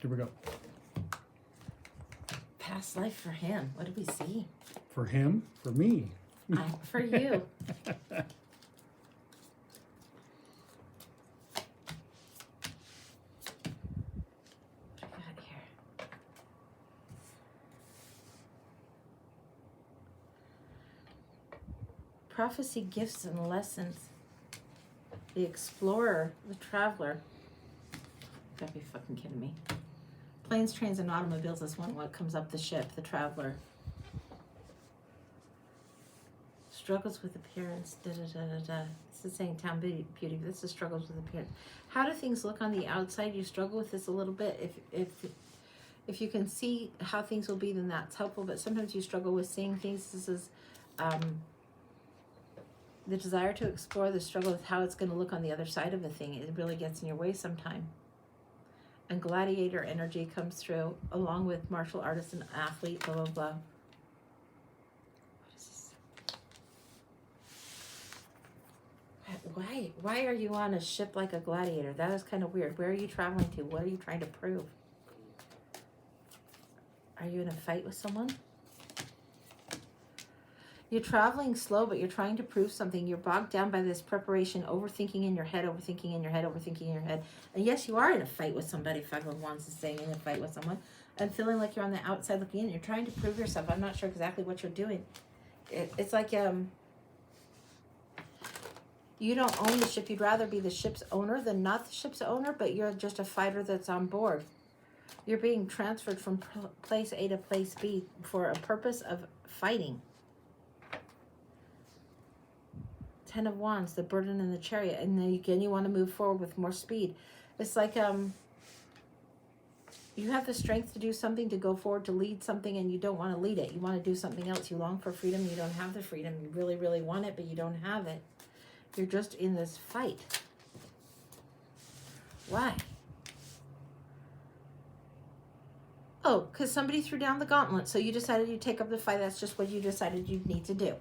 Here we go. Past life for him. What do we see? For him, for me. For you. What do we got here? Prophecy, gifts, and lessons. The explorer, the traveler. Gotta be fucking kidding me. Planes, trains, and automobiles is one. What comes up the ship, the traveler. Struggles with appearance. Da da da da da. This is saying town beauty. This is struggles with appearance. How do things look on the outside? You struggle with this a little bit. If you can see how things will be, then that's helpful. But sometimes you struggle with seeing things. This is the desire to explore, the struggle with how it's going to look on the other side of a thing. It really gets in your way sometime. And gladiator energy comes through, along with martial artist and athlete, blah, blah, blah. What is this? Why are you on a ship like a gladiator? That is kind of weird. Where are you traveling to? What are you trying to prove? Are you in a fight with someone? You're traveling slow, but you're trying to prove something. You're bogged down by this preparation, overthinking in your head, overthinking in your head, overthinking in your head. And yes, you are in a fight with somebody. Five of Wands is saying in a fight with someone. And feeling like you're on the outside looking in. You're trying to prove yourself. I'm not sure exactly what you're doing. It's like you don't own the ship. You'd rather be the ship's owner than not the ship's owner, but you're just a fighter that's on board. You're being transferred from place A to place B for a purpose of fighting. Ten of Wands, the burden and the chariot, and then again you want to move forward with more speed. It's like you have the strength to do something, to go forward, to lead something, and you don't want to lead it. You want to do something else. You long for freedom. You don't have the freedom. You really, really want it, but you don't have it. You're just in this fight. Why? Oh, because somebody threw down the gauntlet, so you decided you'd take up the fight. That's just what you decided you'd need to do.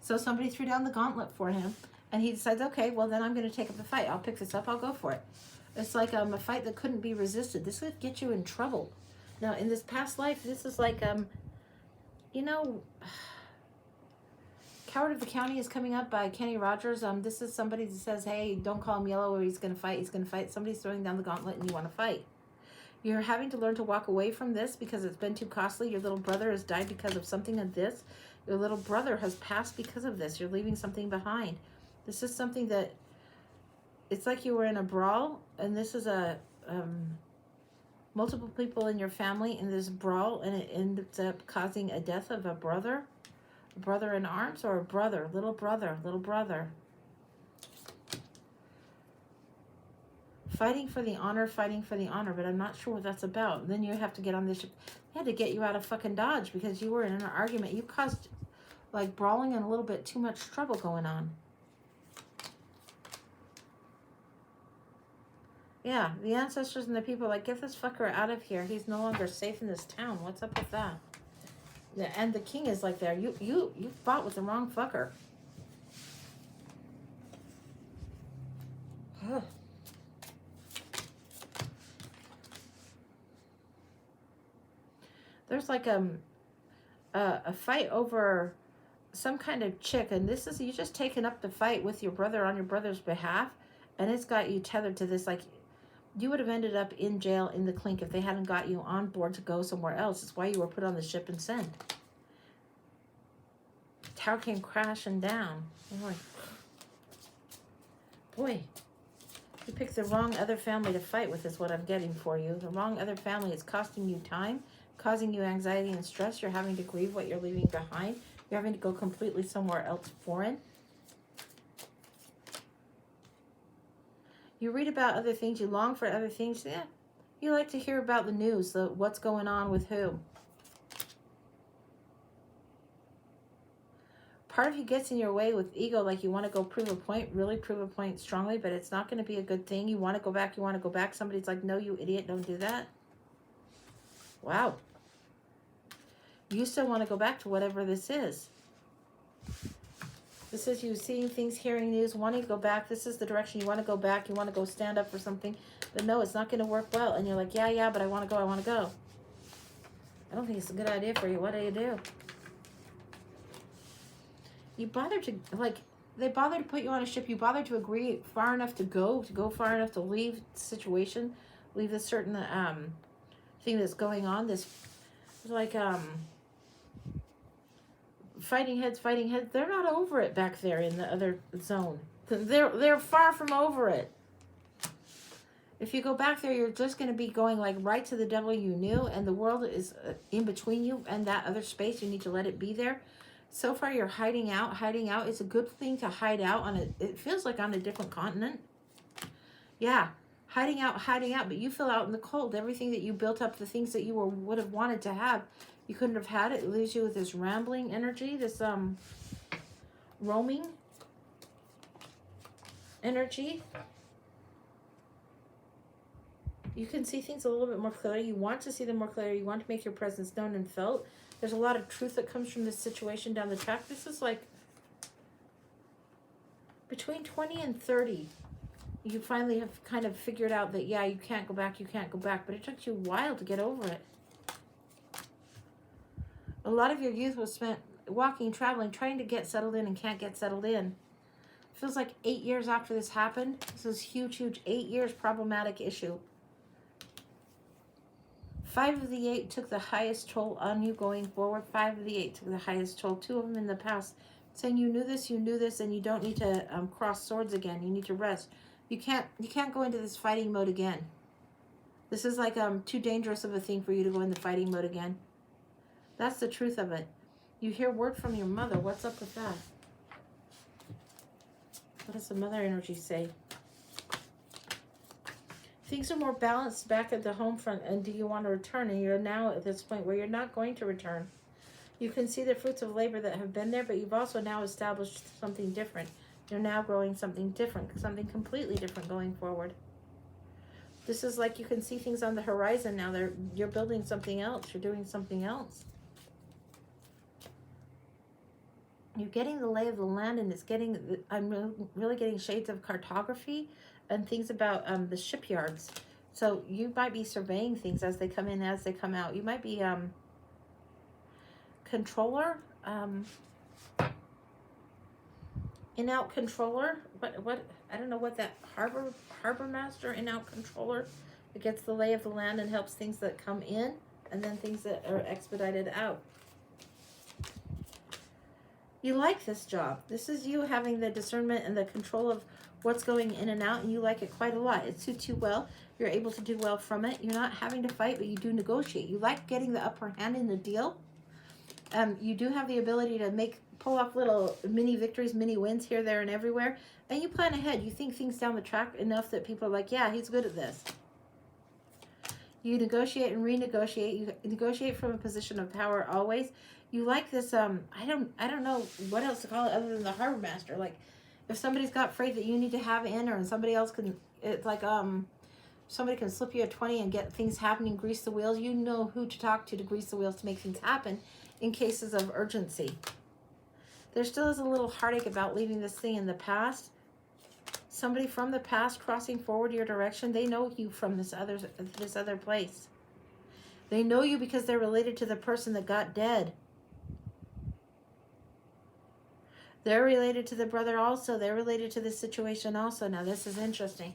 So somebody threw down the gauntlet for him, and he decides, okay, well, then I'm going to take up the fight. I'll pick this up. I'll go for it. It's like a fight that couldn't be resisted. This would get you in trouble. Now, in this past life, this is like, Coward of the County is coming up by Kenny Rogers. This is somebody that says, hey, don't call him yellow or he's going to fight. He's going to fight. Somebody's throwing down the gauntlet and you want to fight. You're having to learn to walk away from this because it's been too costly. Your little brother has died because of something of this. Your little brother has passed because of this. You're leaving something behind. This is something that, it's like you were in a brawl, and this is a multiple people in your family in this brawl, and it ends up causing a death of a brother in arms, or a brother, little brother. Fighting for the honor, but I'm not sure what that's about. And then you have to get on this. They had to get you out of fucking Dodge because you were in an argument. You caused like brawling and a little bit too much trouble going on. Yeah, the ancestors and the people are like, get this fucker out of here. He's no longer safe in this town. What's up with that? Yeah, and the king is like there. You fought with the wrong fucker. Ugh. There's like a fight over some kind of chick, and this is you just taken up the fight with your brother on your brother's behalf, and it's got you tethered to this. Like you would have ended up in jail in the clink if they hadn't got you on board to go somewhere else. It's why you were put on the ship and sent. Tower came crashing down. I'm like, boy, you picked the wrong other family to fight with is what I'm getting for you. The wrong other family is costing you time, causing you anxiety and stress. You're having to grieve what you're leaving behind. You're having to go completely somewhere else foreign. You read about other things. You long for other things. Yeah, you like to hear about the news, what's going on with who. Part of you gets in your way with ego, like you want to go prove a point, really prove a point strongly, but it's not going to be a good thing. You want to go back. Somebody's like, no, you idiot, don't do that. Wow. You still want to go back to whatever this is. This is you seeing things, hearing news, wanting to go back. This is the direction you want to go back. You want to go stand up for something. But no, it's not going to work well. And you're like, yeah, but I want to go. I don't think it's a good idea for you. What do? You bother to, like, they bother to put you on a ship. You bother to agree far enough to go far enough to leave the situation, leave this certain thing that's going on. This, like, fighting heads. They're not over it back there in the other zone. They're far from over it. If you go back there, you're just going to be going like right to the devil you knew, and the world is in between you and that other space. You need to let it be there. So far, you're hiding out. It's a good thing to hide out on it feels like on a different continent. Yeah, hiding out. But you feel out in the cold. Everything that you built up, the things that you would have wanted to have, you couldn't have had it. It leaves you with this rambling energy, this roaming energy. You can see things a little bit more clearly. You want to see them more clearly. You want to make your presence known and felt. There's a lot of truth that comes from this situation down the track. This is like between 20 and 30. You finally have kind of figured out that, yeah, you can't go back. But it took you a while to get over it. A lot of your youth was spent walking, traveling, trying to get settled in and can't get settled in. Feels like 8 years after this happened. This is huge. 8 years problematic issue. 5 of the 8 took the highest toll on you going forward. 5 of the 8 took the highest toll. 2 of them in the past, saying you knew this, and you don't need to cross swords again. You need to rest. You can't go into this fighting mode again. This is like too dangerous of a thing for you to go into fighting mode again. That's the truth of it. You hear word from your mother. What's up with that? What does the mother energy say? Things are more balanced back at the home front, and do you want to return? And you're now at this point where you're not going to return. You can see the fruits of labor that have been there, but you've also now established something different. You're now growing something different, something completely different going forward. This is like you can see things on the horizon now. You're building something else. You're doing something else. You're getting the lay of the land, and I'm really getting shades of cartography and things about the shipyards. So you might be surveying things as they come in, as they come out. You might be controller, in-out controller. What I don't know what that harbor master, in-out controller. It gets the lay of the land and helps things that come in, and then things that are expedited out. You like this job. This is you having the discernment and the control of what's going in and out, and you like it quite a lot. It suits you well. You're able to do well from it. You're not having to fight, but you do negotiate. You like getting the upper hand in the deal. You do have the ability to pull off little mini victories, mini wins here, there, and everywhere. And you plan ahead. You think things down the track enough that people are like, yeah, he's good at this. You negotiate and renegotiate. You negotiate from a position of power always. You like this, I don't know what else to call it other than the harbor master. Like, if somebody's got freight that you need to have in, or somebody else can, it's like, somebody can slip you a 20 and get things happening, grease the wheels. You know who to talk to grease the wheels to make things happen in cases of urgency. There still is a little heartache about leaving this thing in the past. Somebody from the past crossing forward your direction, they know you from this other place. They know you because they're related to the person that got dead. They're related to the brother also. They're related to the situation also. Now, this is interesting.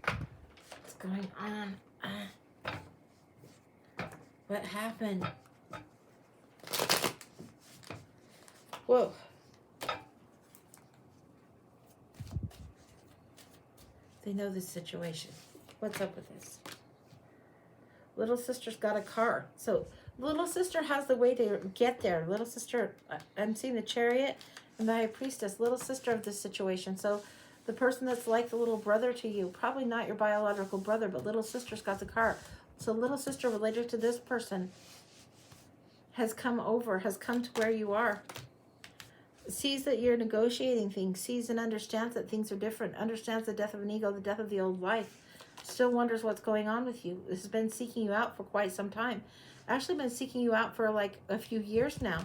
What's going on? What happened? Whoa. They know this situation. What's up with this? Little sister's got a car. So, little sister has the way to get there. Little sister, I'm seeing the chariot and the high priestess, little sister of this situation. So the person that's like the little brother to you, probably not your biological brother, but little sister's got the car. So little sister related to this person has come to where you are. Sees that you're negotiating things, sees and understands that things are different, understands the death of an ego, the death of the old life, still wonders what's going on with you. This has been seeking you out for quite some time. Actually been seeking you out for like a few years now.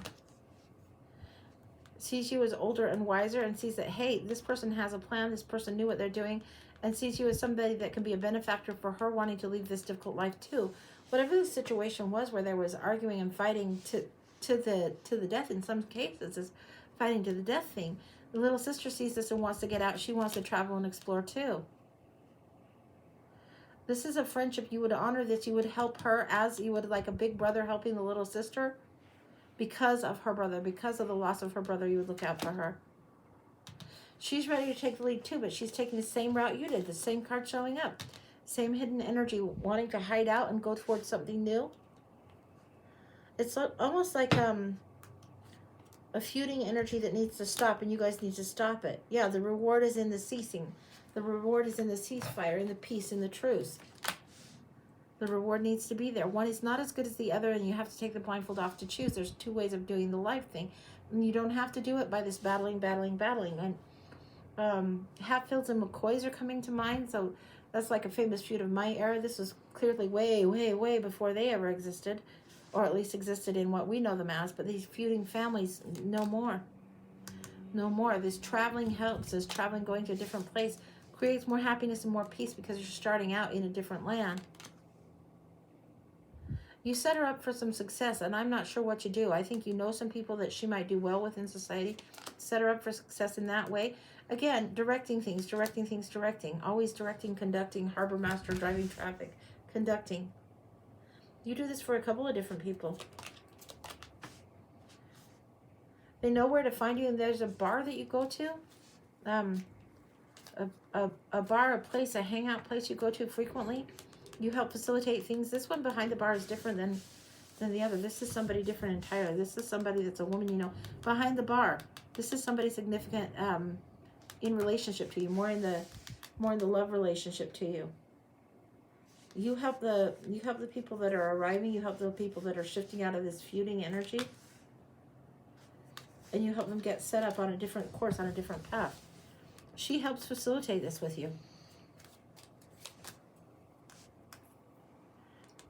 Sees you as older and wiser and sees that, hey, this person has a plan, this person knew what they're doing, and sees you as somebody that can be a benefactor for her wanting to leave this difficult life too. Whatever the situation was where there was arguing and fighting to the death, in some cases is fighting to the death thing. The little sister sees this and wants to get out. She wants to travel and explore too. This is a friendship. You would honor this. You would help her as you would like a big brother helping the little sister. Because of her brother, because of the loss of her brother, you would look out for her. She's ready to take the lead too, but she's taking the same route you did. The same card showing up. Same hidden energy, wanting to hide out and go towards something new. It's almost like a feuding energy that needs to stop, and you guys need to stop it. Yeah, the reward is in the ceasing. The reward is in the ceasefire, in the peace, in the truce. The reward needs to be there. One is not as good as the other, and you have to take the blindfold off to choose. There's two ways of doing the life thing. And you don't have to do it by this battling. And Hatfields and McCoys are coming to mind, so that's like a famous feud of my era. This was clearly way, way, way before they ever existed, or at least existed in what we know them as. But these feuding families, no more. No more. This traveling helps. This traveling, going to a different place, creates more happiness and more peace because you're starting out in a different land. You set her up for some success, and I'm not sure what you do. I think you know some people that she might do well with in society. Set her up for success in that way. Again, directing things. Always directing, conducting, harbor master, driving traffic, conducting. You do this for a couple of different people. They know where to find you, and there's a bar that you go to. A bar, a place, a hangout place you go to frequently. You help facilitate things. This one behind the bar is different than the other. This is somebody different entirely. This is somebody that's a woman you know. Behind the bar, this is somebody significant in relationship to you, more in the love relationship to you. You help the people that are arriving. You help the people that are shifting out of this feuding energy, and you help them get set up on a different course, on a different path. She helps facilitate this with you.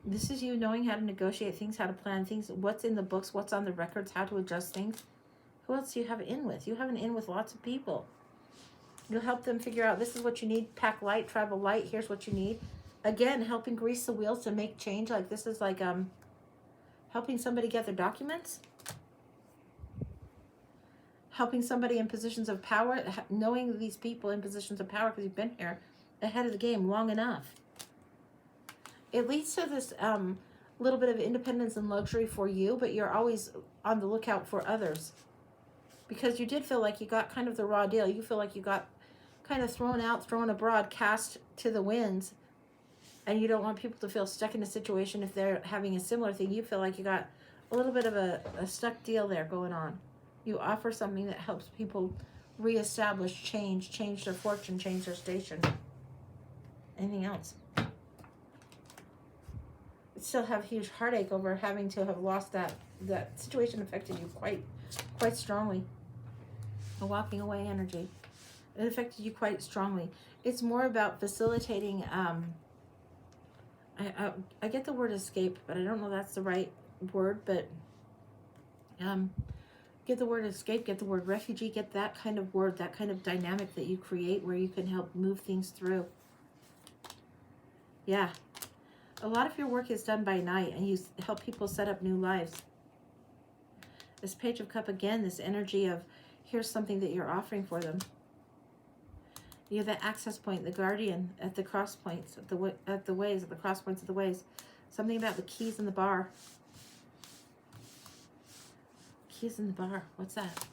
This is you knowing how to negotiate things, how to plan things, what's in the books, what's on the records, how to adjust things. Who else do you have an in with? You have an in with lots of people. You'll help them figure out this is what you need. Pack light, travel light. Here's what you need. Again, helping grease the wheels to make change. Like this is like helping somebody get their documents. Helping somebody in positions of power. Knowing these people in positions of power because you've been here ahead of the game long enough. It leads to this little bit of independence and luxury for you, but you're always on the lookout for others. Because you did feel like you got kind of the raw deal. You feel like you got kind of thrown out, thrown abroad, cast to the winds. And you don't want people to feel stuck in a situation if they're having a similar thing. You feel like you got a little bit of a stuck deal there going on. You offer something that helps people reestablish, change their fortune, change their station. Anything else? Still have huge heartache over having to have lost that situation affected you quite strongly. A walking away energy. It affected you quite strongly. It's more about facilitating I get the word escape, but I don't know that's the right word, but get the word escape, get the word refugee, get that kind of word, that kind of dynamic that you create where you can help move things through. Yeah. A lot of your work is done by night, and you help people set up new lives. This Page of Cup, again, this energy of here's something that you're offering for them. You have the access point, the guardian at the cross points, at the cross points of the ways. Something about the keys in the bar. Keys in the bar. What's that?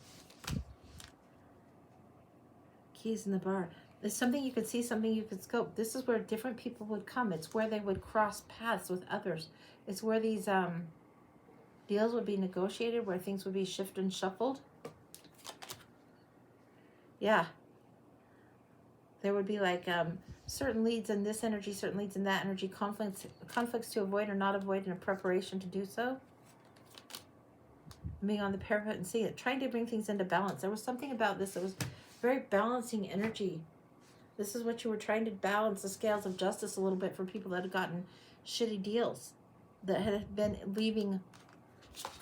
Keys in the bar. It's something you could see, something you could scope. This is where different people would come. It's where they would cross paths with others. It's where these deals would be negotiated, where things would be shifted and shuffled. Yeah. There would be like certain leads in this energy, certain leads in that energy, conflicts to avoid or not avoid in a preparation to do so. Being on the parapet and seeing it, trying to bring things into balance. There was something about this that was very balancing energy. This is what you were trying to balance the scales of justice a little bit for people that had gotten shitty deals, that had been leaving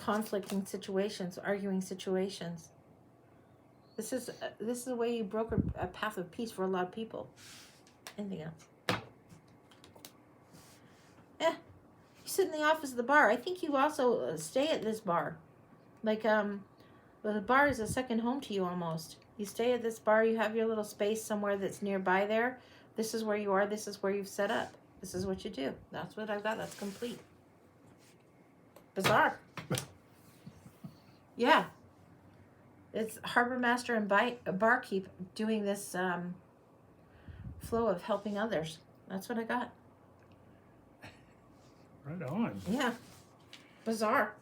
conflicting situations, arguing situations. This is the way you broker a path of peace for a lot of people. Anything else? Yeah. You sit in the office of the bar. I think you also stay at this bar. Like, the bar is a second home to you almost. You stay at this bar, you have your little space somewhere that's nearby there. This is where you are, this is where you've set up. This is what you do. That's what I've got. That's complete. Bizarre. Yeah. It's harbor master and barkeep doing this flow of helping others. That's what I got. Right on. Yeah. Bizarre.